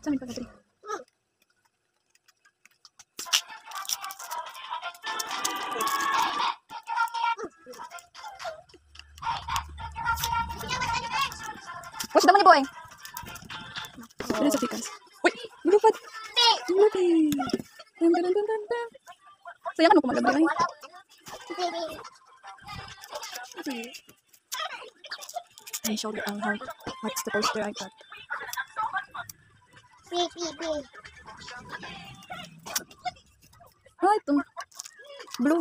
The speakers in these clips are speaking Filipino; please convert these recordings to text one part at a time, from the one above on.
Saan ka dali? Watch the money boy. Ano sa tikas? Uy! Lupad! Lupad! Dun, dun, dun, dun, dun. Sayang ano kumaganda ay. I showed what's the poster I got. Ah, itong blue.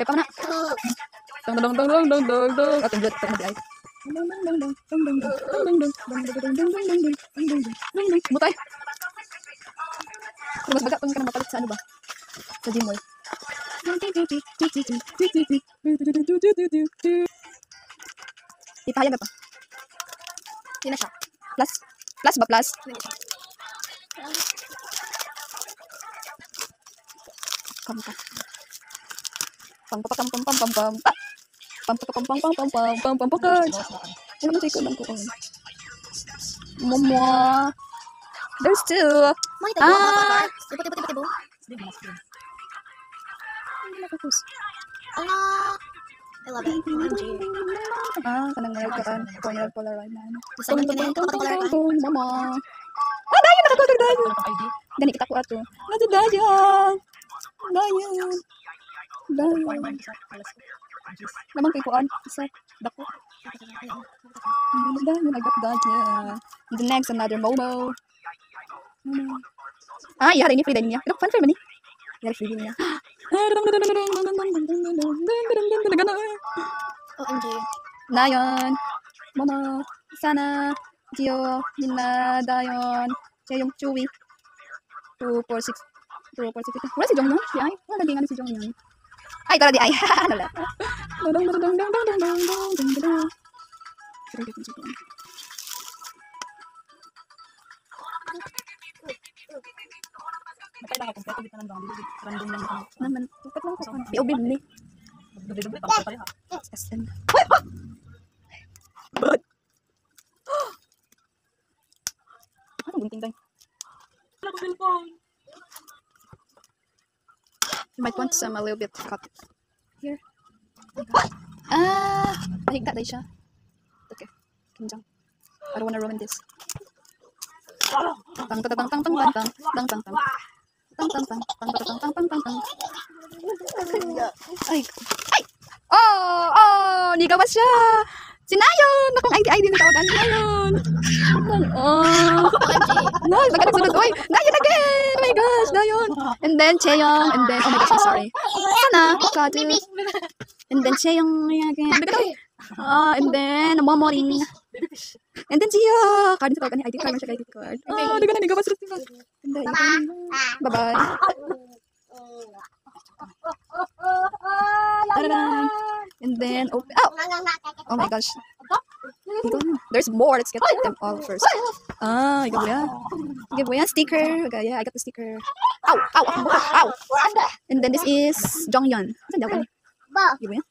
Pepa na. Dong dong dong dong dong dong dong. At yung blood pa na ay. Dong dong dong dong dong dong dong dong dong. Butay. Kung mas baga kung ka na mapalit sa ano ba? Sa Gmall. Ipahayag na pa. Hindi na siya. Plus? Plus ba plus? Kampa. Pam pam pam pam pam pam pam. Pam pam pam pam pam pam pam pam pam pam. Ano ba ko lang ko? Momo. There's two. Ah. Tiba-tiba. I love it. OMG. Ah, kanang meron ka kan. Corner Polaroid na ano. Mama. Ah, dayon nakakotog dayon. Gani kita ko ato. Nado dayon. Dayon. Naman kay kuan isa dako. Dayon agad dayon. The next another Momo. Ah, yari ni Frida niya. Pero fan frame ni. Yari Frida niya. OMG. Dayon. Momo. Sana. Gio. Nina. Dayon. Siya yung Chewy. 246. Wala si Jonghyun? Si Ay? Wala naging ano si Jonghyun? Ay, tara di Ay. Wala. Naman, tukat lang ko. POB ni. SM. But ano gunting tayo? You might want some a little bit cut here. Ah, mahigda tayo siya. Okay, kinjang. I don't wanna ruin this. Tang tang tang tang tang tang tang tang tang tang. Ay, ay! Oh, niga ba siya? Si Nayon! Akong ID na tawag ni Nayon! Oh! Nice! Nagkasunod! Uy! Nayon again! Oh my gosh! Nayon! And then, Chaeyoung! And then, oh my gosh, I'm sorry. Sana! Kadu! And then, Chaeyoung again! And then, Momoring! And then, Jia! Card sa tawag ni ID card. Siya ID card. Oh, di ka na niga ba siya? And then, bye-bye! And then open. Oh my gosh. There's more. Let's get them all first. Ah, I got yan. Sticker. Okay, yeah, I got the sticker. Ow, ow, ow. And then this is Jonghyun. Saan daw kani? Iba yan.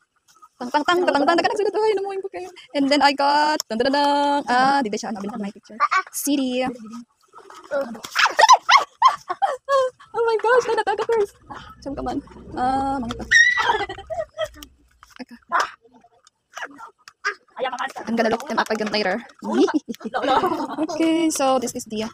Tang. Nagsunod. Ay, namuhin ko kayo. And then I got ah, di ba siya nabili my picture. CD. Oh my gosh, nataga first. Saan ka man? Ah, mga ito. I'm gonna look them up again later. Okay, so this is the